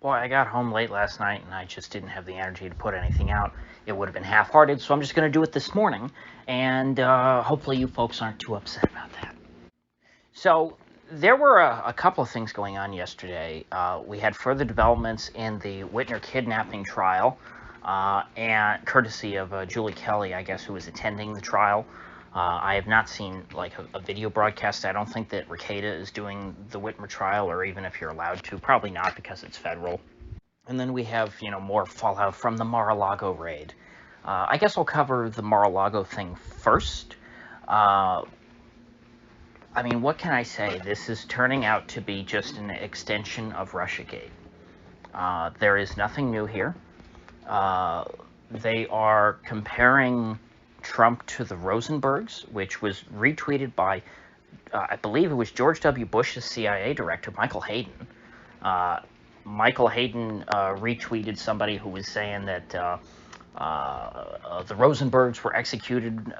Boy, I got home late last night and I just didn't have the energy to put anything out. It would have been half-hearted, so I'm just going to do it this morning, and hopefully you folks aren't too upset about that. So, there were a couple of things going on yesterday. We had further developments in the Whitmer kidnapping trial, and courtesy of Julie Kelly, I guess, who was attending the trial. I have not seen like a video broadcast. I don't think that Ricada is doing the Whitmer trial, or even if you're allowed to. Probably not, because it's federal. And then we have, more fallout from the Mar-a-Lago raid. I guess I'll cover the Mar-a-Lago thing first. I mean, what can I say? This is turning out to be just an extension of Russiagate. There is nothing new here. They are comparing Trump to the Rosenbergs, which was retweeted by, I believe it was George W. Bush's CIA director, Michael Hayden. Michael Hayden retweeted somebody who was saying that the Rosenbergs were executed,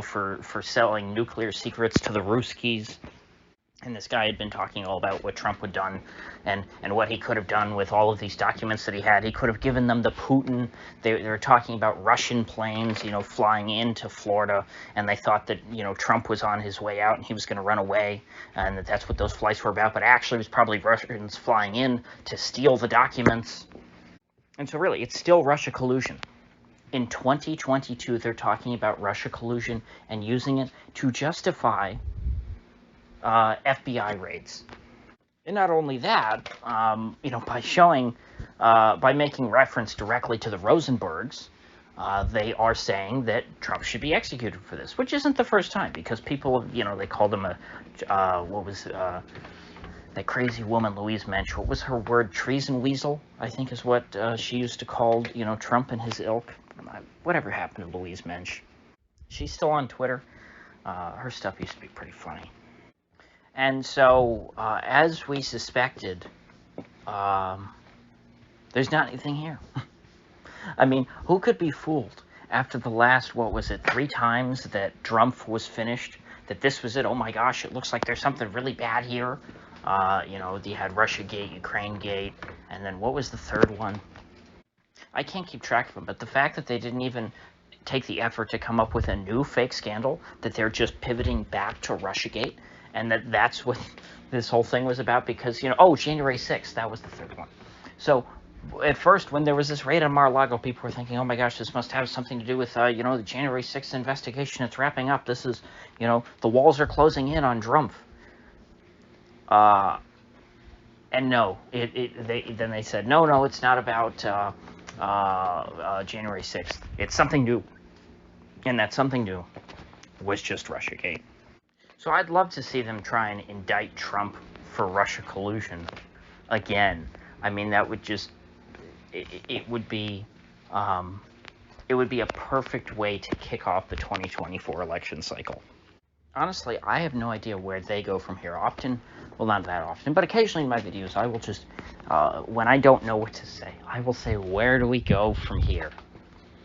for selling nuclear secrets to the Ruskies. And this guy had been talking all about what Trump had done and what he could have done with all of these documents that he had. He could have given them to Putin. They were talking about Russian planes, flying into Florida, and they thought that, Trump was on his way out and he was going to run away, and that's what those flights were about. But actually, it was probably Russians flying in to steal the documents. And so really, it's still Russia collusion. In 2022, they're talking about Russia collusion and using it to justify FBI raids. And not only that, by making reference directly to the Rosenbergs, they are saying that Trump should be executed for this, which isn't the first time, because people, they called him that crazy woman, Louise Mensch, what was her word? Treason weasel, I think is what she used to call, Trump and his ilk. Whatever happened to Louise Mensch? She's still on Twitter. Her stuff used to be pretty funny. And so, as we suspected, there's not anything here. I mean, who could be fooled after the last, 3 times that Trump was finished, that this was it? Oh my gosh, it looks like there's something really bad here. You had Russiagate, Ukrainegate, and then what was the third one? I can't keep track of them, but the fact that they didn't even take the effort to come up with a new fake scandal, that they're just pivoting back to Russiagate, and that's what this whole thing was about, because, January 6th, that was the third one. So, at first, when there was this raid on Mar-a-Lago, people were thinking, oh my gosh, this must have something to do with, the January 6th investigation. It's wrapping up. This is, the walls are closing in on Trump. And no, then they said, no, it's not about January 6th. It's something new. And that something new was just Russiagate. So I'd love to see them try and indict Trump for Russia collusion again. I mean, that would just, it would be a perfect way to kick off the 2024 election cycle. Honestly, I have no idea where they go from here. Not that often, but occasionally in my videos, I will just, when I don't know what to say, I will say, where do we go from here?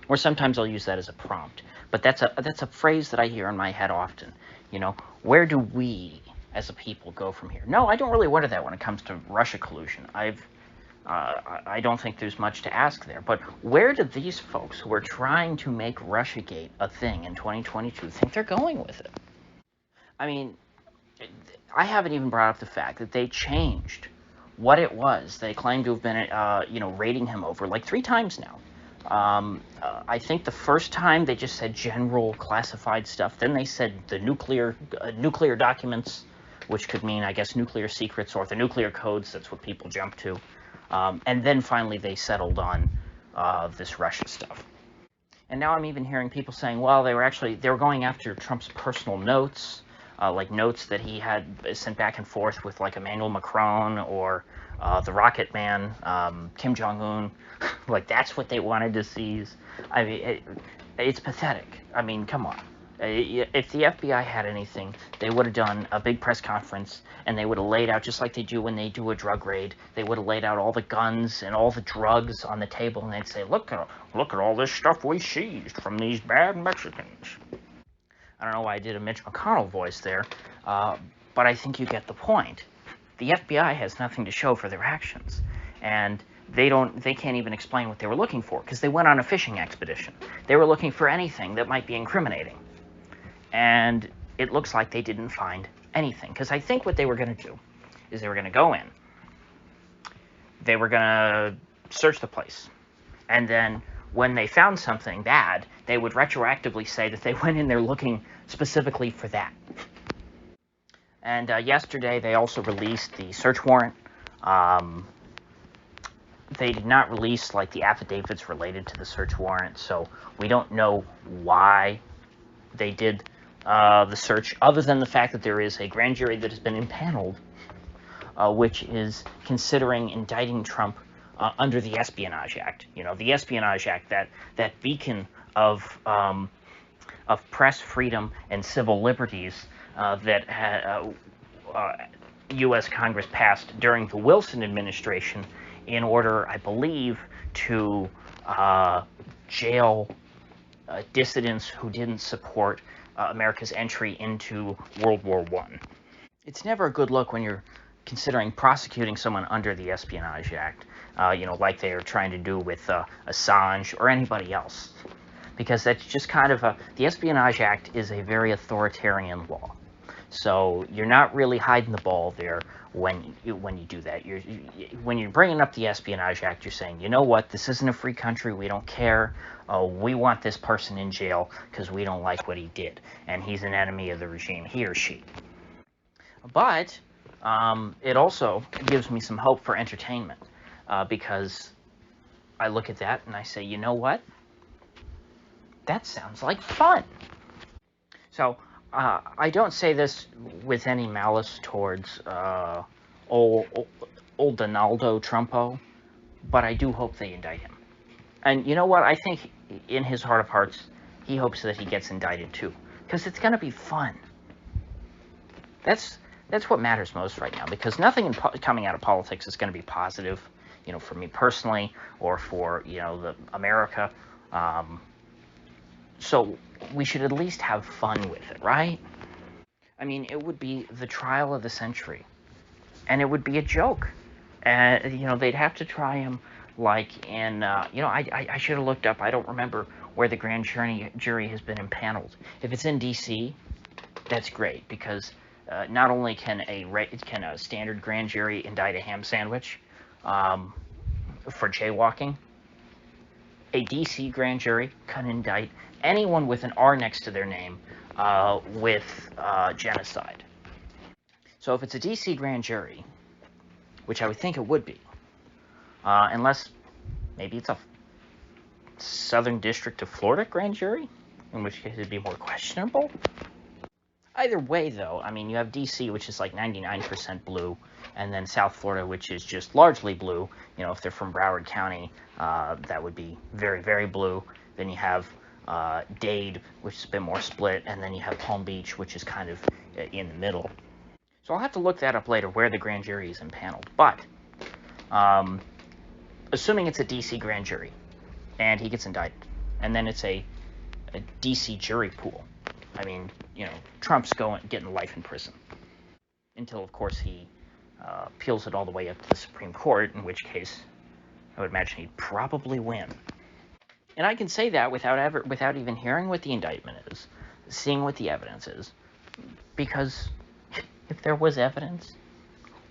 Or sometimes I'll use that as a prompt. But that's a phrase that I hear in my head often. Where do we, as a people, go from here? No, I don't really wonder that when it comes to Russia collusion. I don't think there's much to ask there. But where do these folks who are trying to make Russiagate a thing in 2022 think they're going with it? I mean, I haven't even brought up the fact that they changed what it was they claimed to have been, raiding him over like 3 times now. I think the first time they just said general classified stuff. Then they said the nuclear documents, which could mean, I guess, nuclear secrets or the nuclear codes. That's what people jump to. And then finally they settled on this Russia stuff. And now I'm even hearing people saying, well, they were going after Trump's personal notes, like notes that he had sent back and forth with like Emmanuel Macron or the Rocket Man, Kim Jong-un. Like, that's what they wanted to seize. I mean, it's pathetic. I mean, come on. If the FBI had anything, they would have done a big press conference, and they would have laid out, just like they do when they do a drug raid, they would have laid out all the guns and all the drugs on the table, and they'd say, look at all this stuff we seized from these bad Mexicans. I don't know why I did a Mitch McConnell voice there, but I think you get the point. The FBI has nothing to show for their actions. and they can't even explain what they were looking for, because they went on a fishing expedition. They were looking for anything that might be incriminating, and it looks like they didn't find anything. Because I think what they were going to do is they were going to go in, they were going to search the place, and then when they found something bad, they would retroactively say that they went in there looking specifically for that. And yesterday they also released the search warrant. They did not release like the affidavits related to the search warrant, so we don't know why they did the search, other than the fact that there is a grand jury that has been impaneled, which is considering indicting Trump under the Espionage Act. You know, the Espionage Act, that beacon of press freedom and civil liberties that U.S. Congress passed during the Wilson administration in order, I believe, to jail dissidents who didn't support America's entry into World War I. It's never a good look when you're considering prosecuting someone under the Espionage Act, like they are trying to do with Assange or anybody else, because that's just kind of the Espionage Act is a very authoritarian law. So you're not really hiding the ball there when you do that. When you're bringing up the Espionage Act, you're saying, you know what, this isn't a free country, we don't care, we want this person in jail because we don't like what he did, and he's an enemy of the regime, he or she. But it also gives me some hope for entertainment, because I look at that and I say, you know what, that sounds like fun. So I don't say this with any malice towards old Donaldo Trumpo, but I do hope they indict him. And you know what? I think in his heart of hearts, he hopes that he gets indicted too, because it's going to be fun. That's what matters most right now, because nothing coming out of politics is going to be positive, for me personally, or for, America. So we should at least have fun with it, right? I mean, it would be the trial of the century, and it would be a joke. They'd have to try him like in, I should have looked up, I don't remember where the grand jury has been impaneled. If it's in D.C., that's great, because not only can a standard grand jury indict a ham sandwich for jaywalking, a D.C. grand jury can indict anyone with an R next to their name with genocide. So if it's a D.C. grand jury, which I would think it would be, unless maybe it's a Southern District of Florida grand jury, in which case it'd be more questionable. Either way, though, I mean, you have D.C., which is like 99% blue, and then South Florida, which is just largely blue. If they're from Broward County, that would be very, very blue. Then you have Dade, which is a bit more split, and then you have Palm Beach, which is kind of in the middle. So I'll have to look that up later, where the grand jury is impaneled. But assuming it's a D.C. grand jury, and he gets indicted, and then it's a D.C. jury pool, I mean, Trump's getting life in prison until, of course, he appeals it all the way up to the Supreme Court, in which case I would imagine he'd probably win. And I can say that without even hearing what the indictment is, seeing what the evidence is, because if there was evidence,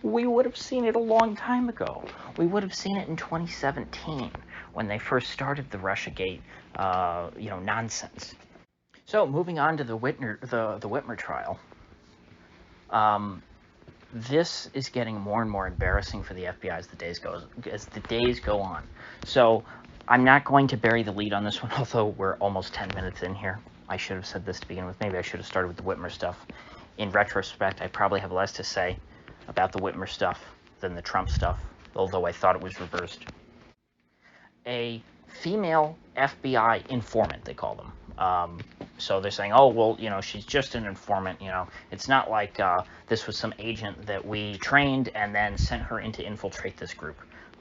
we would have seen it a long time ago. We would have seen it in 2017 when they first started the Russiagate, nonsense. So moving on to the Whitmer trial, this is getting more and more embarrassing for the FBI as the days go on. So I'm not going to bury the lead on this one, although we're almost 10 minutes in here. I should have said this to begin with. Maybe I should have started with the Whitmer stuff. In retrospect, I probably have less to say about the Whitmer stuff than the Trump stuff, although I thought it was reversed. A female FBI informant, they call them. So they're saying, oh, well, she's just an informant, It's not like this was some agent that we trained and then sent her in to infiltrate this group,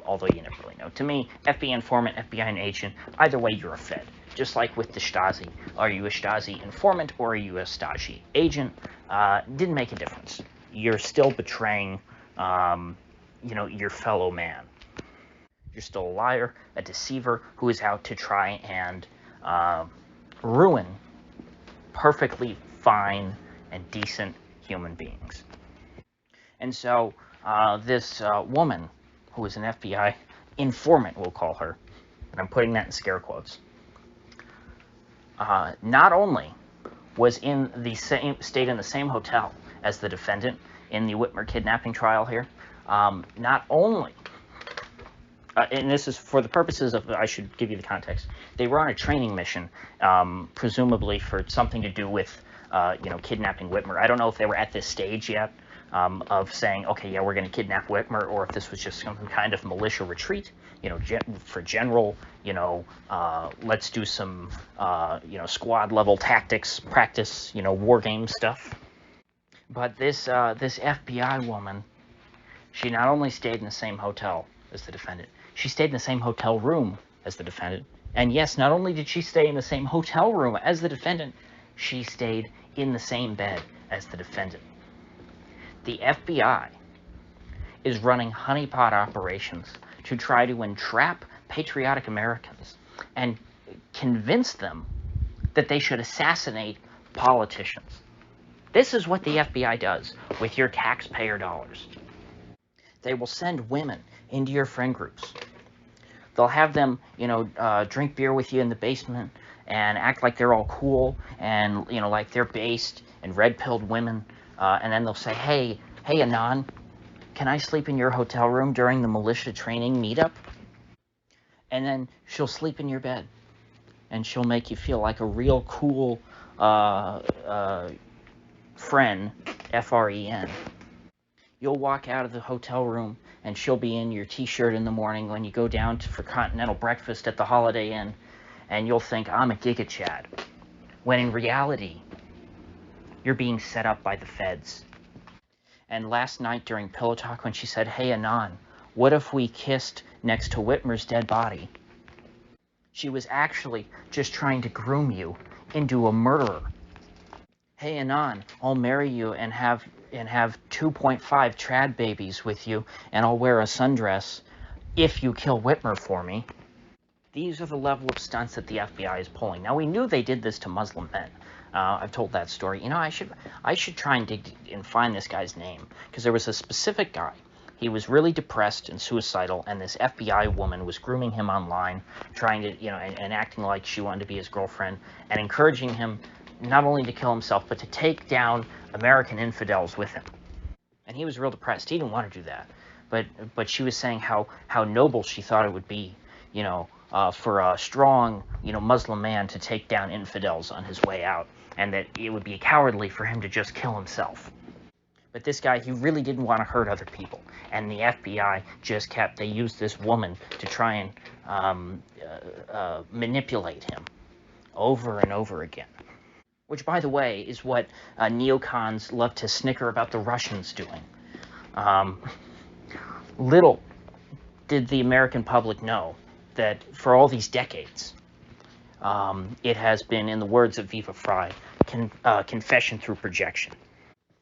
although you never really know. To me, FBI informant, FBI agent, either way, you're a Fed. Just like with the Stasi. Are you a Stasi informant or are you a Stasi agent? Didn't make a difference. You're still betraying, your fellow man. you're still a liar, a deceiver who is out to try and ruin perfectly fine and decent human beings. And so this woman, who is an FBI informant, we'll call her, and I'm putting that in scare quotes, not only was stayed in the same hotel as the defendant in the Whitmer kidnapping trial here, not only, and this is for the purposes of, I should give you the context, they were on a training mission, presumably for something to do with, kidnapping Whitmer. I don't know if they were at this stage yet of saying, okay, yeah, we're going to kidnap Whitmer, or if this was just some kind of militia retreat, for general, let's do some, squad level tactics practice, war game stuff. But this FBI woman, she not only stayed in the same hotel as the defendant, she stayed in the same hotel room as the defendant. And yes, not only did she stay in the same hotel room as the defendant, she stayed in the same bed as the defendant. The FBI is running honeypot operations to try to entrap patriotic Americans and convince them that they should assassinate politicians. This is what the FBI does with your taxpayer dollars. They will send women into your friend groups. They'll have them, drink beer with you in the basement and act like they're all cool and, like they're based and red-pilled women. And then they'll say, hey, Anon, can I sleep in your hotel room during the militia training meetup? And then she'll sleep in your bed. And she'll make you feel like a real cool friend, F-R-E-N. You'll walk out of the hotel room and she'll be in your t-shirt in the morning when you go down for continental breakfast at the Holiday Inn, and you'll think, I'm a Giga Chad. When in reality, you're being set up by the feds. And last night during Pillow Talk, when she said, hey, Anon, what if we kissed next to Whitmer's dead body? She was actually just trying to groom you into a murderer. Hey, Anon, I'll marry you and have 2.5 trad babies with you, and I'll wear a sundress if you kill Whitmer for me. These are the level of stunts that the FBI is pulling. Now, we knew they did this to Muslim men. I've told that story. I should try and dig and find this guy's name, because there was a specific guy. He was really depressed and suicidal, and this FBI woman was grooming him online, trying to, and acting like she wanted to be his girlfriend, and encouraging him not only to kill himself, but to take down American infidels with him. And he was real depressed. He didn't want to do that. But she was saying how noble she thought it would be, for a strong, Muslim man to take down infidels on his way out, and that it would be cowardly for him to just kill himself. But this guy, he really didn't want to hurt other people. And the FBI they used this woman to try and manipulate him over and over again. Which, by the way, is what neocons love to snicker about the Russians doing. Little did the American public know that for all these decades, it has been, in the words of Viva Frei, confession through projection.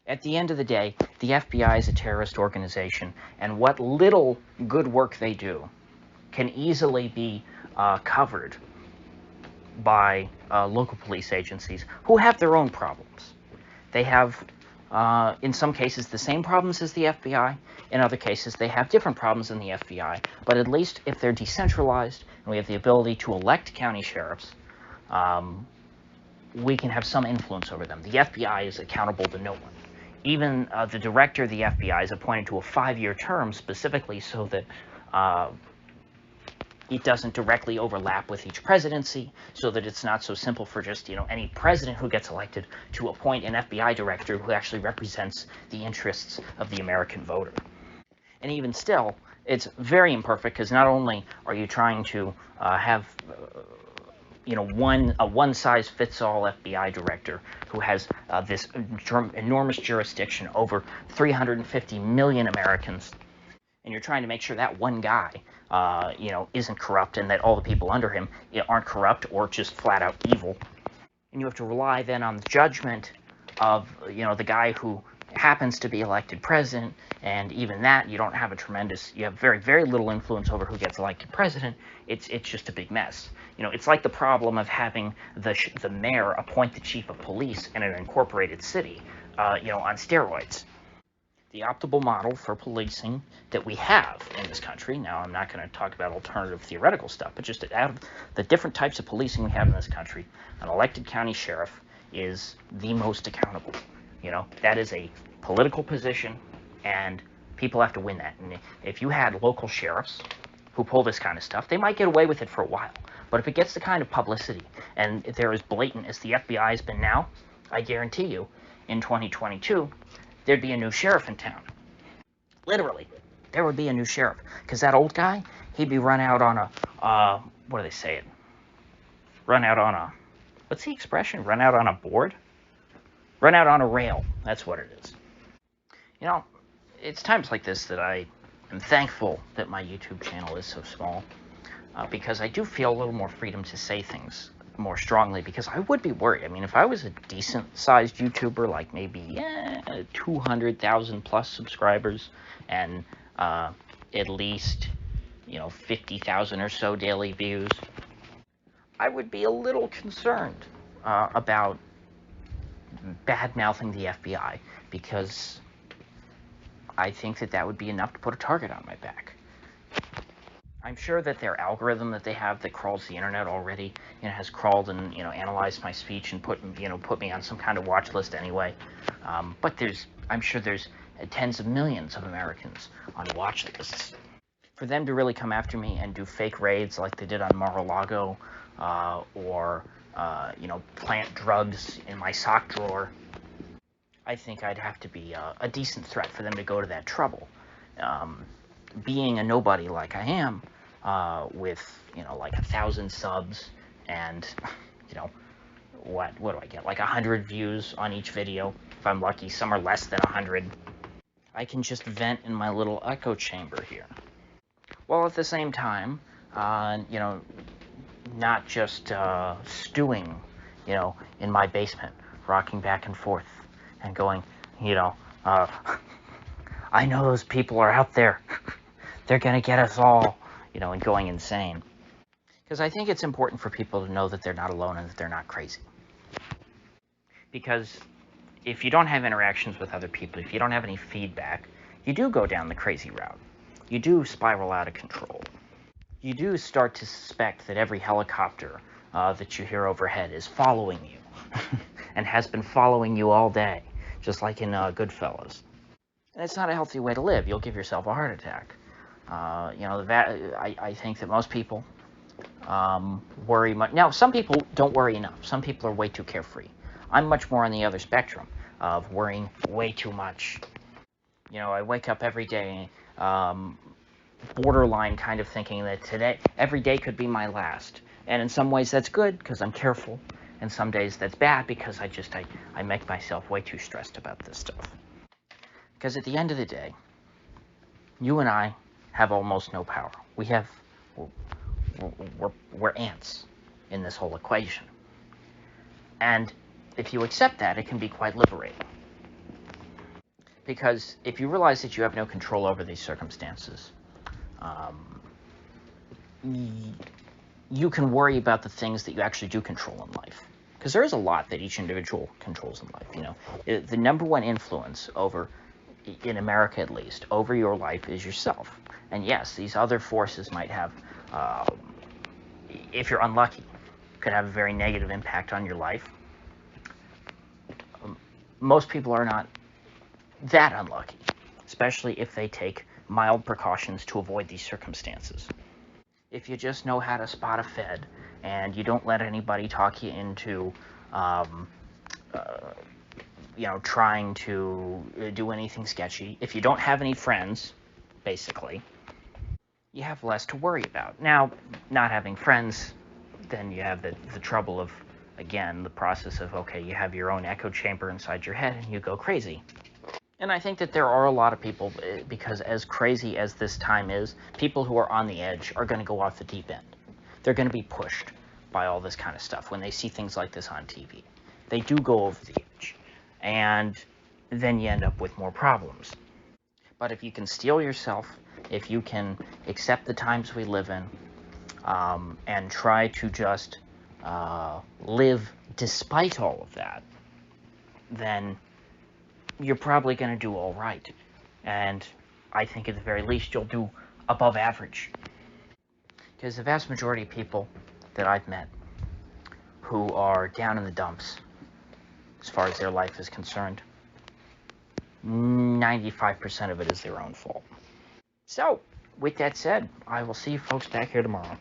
At the end of the day, the FBI is a terrorist organization, and what little good work they do can easily be covered by local police agencies who have their own problems. They have, in some cases, the same problems as the FBI. In other cases, they have different problems than the FBI. But at least if they're decentralized and we have the ability to elect county sheriffs, we can have some influence over them. The FBI is accountable to no one. Even the director of the FBI is appointed to a 5-year term specifically so that it doesn't directly overlap with each presidency, so that it's not so simple for just, any president who gets elected to appoint an FBI director who actually represents the interests of the American voter. And even still, it's very imperfect, because not only are you trying to have a one-size-fits-all FBI director who has this enormous jurisdiction over 350 million Americans, and you're trying to make sure that one guy, isn't corrupt, and that all the people under him aren't corrupt or just flat-out evil. And you have to rely then on the judgment of, the guy who happens to be elected president, and even that, you don't have you have very, very little influence over who gets elected president. It's just a big mess. It's like the problem of having the mayor appoint the chief of police in an incorporated city, on steroids. The optimal model for policing that we have in this country, now I'm not going to talk about alternative theoretical stuff, but just out of the different types of policing we have in this country, an elected county sheriff is the most accountable. That is a political position, and people have to win that. And if you had local sheriffs who pull this kind of stuff, they might get away with it for a while. But if it gets the kind of publicity, and they're as blatant as the FBI has been now, I guarantee you, in 2022, there'd be a new sheriff in town. Literally, there would be a new sheriff. Because that old guy, he'd be run out on what do they say it? Run out on a, what's the expression? Run out on a board? Run out on a rail. That's what it is. It's times like this that I am thankful that my YouTube channel is so small. Because I do feel a little more freedom to say things more strongly, because I would be worried. I mean, if I was a decent-sized YouTuber, like maybe 200,000 plus subscribers, and at least 50,000 or so daily views, I would be a little concerned about bad-mouthing the FBI, because I think that would be enough to put a target on my back. I'm sure that their algorithm that they have that crawls the internet already, has crawled and analyzed my speech and put me on some kind of watch list anyway. But I'm sure there's tens of millions of Americans on watch lists. For them to really come after me and do fake raids like they did on Mar-a-Lago, or plant drugs in my sock drawer, I think I'd have to be a decent threat for them to go to that trouble. Being a nobody like I am, with like 1,000 subs and what do I get, like 100 views on each video, if I'm lucky. Some are less than 100. I can just vent in my little echo chamber here, while at the same time not just stewing in my basement, rocking back and forth and going I know those people are out there. They're going to get us all, and going insane. Because I think it's important for people to know that they're not alone and that they're not crazy. Because if you don't have interactions with other people, if you don't have any feedback, you do go down the crazy route. You do spiral out of control. You do start to suspect that every helicopter that you hear overhead is following you, and has been following you all day, just like in Goodfellas. And it's not a healthy way to live. You'll give yourself a heart attack. I think that most people worry much. Now, some people don't worry enough. Some people are way too carefree. I'm much more on the other spectrum of worrying way too much. I wake up every day borderline kind of thinking that every day could be my last. And in some ways that's good because I'm careful. And some days that's bad because I make myself way too stressed about this stuff. Because at the end of the day, you and I have almost no power. We're ants in this whole equation. And if you accept that, it can be quite liberating. Because if you realize that you have no control over these circumstances, you can worry about the things that you actually do control in life. Because there is a lot that each individual controls in life. The number one influence over, in America at least, over your life is yourself. And yes, these other forces might have, if you're unlucky, could have a very negative impact on your life. Most people are not that unlucky, especially if they take mild precautions to avoid these circumstances. If you just know how to spot a Fed, and you don't let anybody talk you into trying to do anything sketchy. If you don't have any friends, basically, you have less to worry about. Now, not having friends, then you have the trouble of, again, the process of, okay, you have your own echo chamber inside your head and you go crazy. And I think that there are a lot of people, because as crazy as this time is, people who are on the edge are going to go off the deep end. They're going to be pushed by all this kind of stuff when they see things like this on TV. They do go over the edge. And then you end up with more problems. But if you can steel yourself, if you can accept the times we live in, and try to just live despite all of that, then you're probably going to do all right. And I think at the very least you'll do above average. Because the vast majority of people that I've met who are down in the dumps as far as their life is concerned, 95% of it is their own fault. So, with that said, I will see you folks back here tomorrow.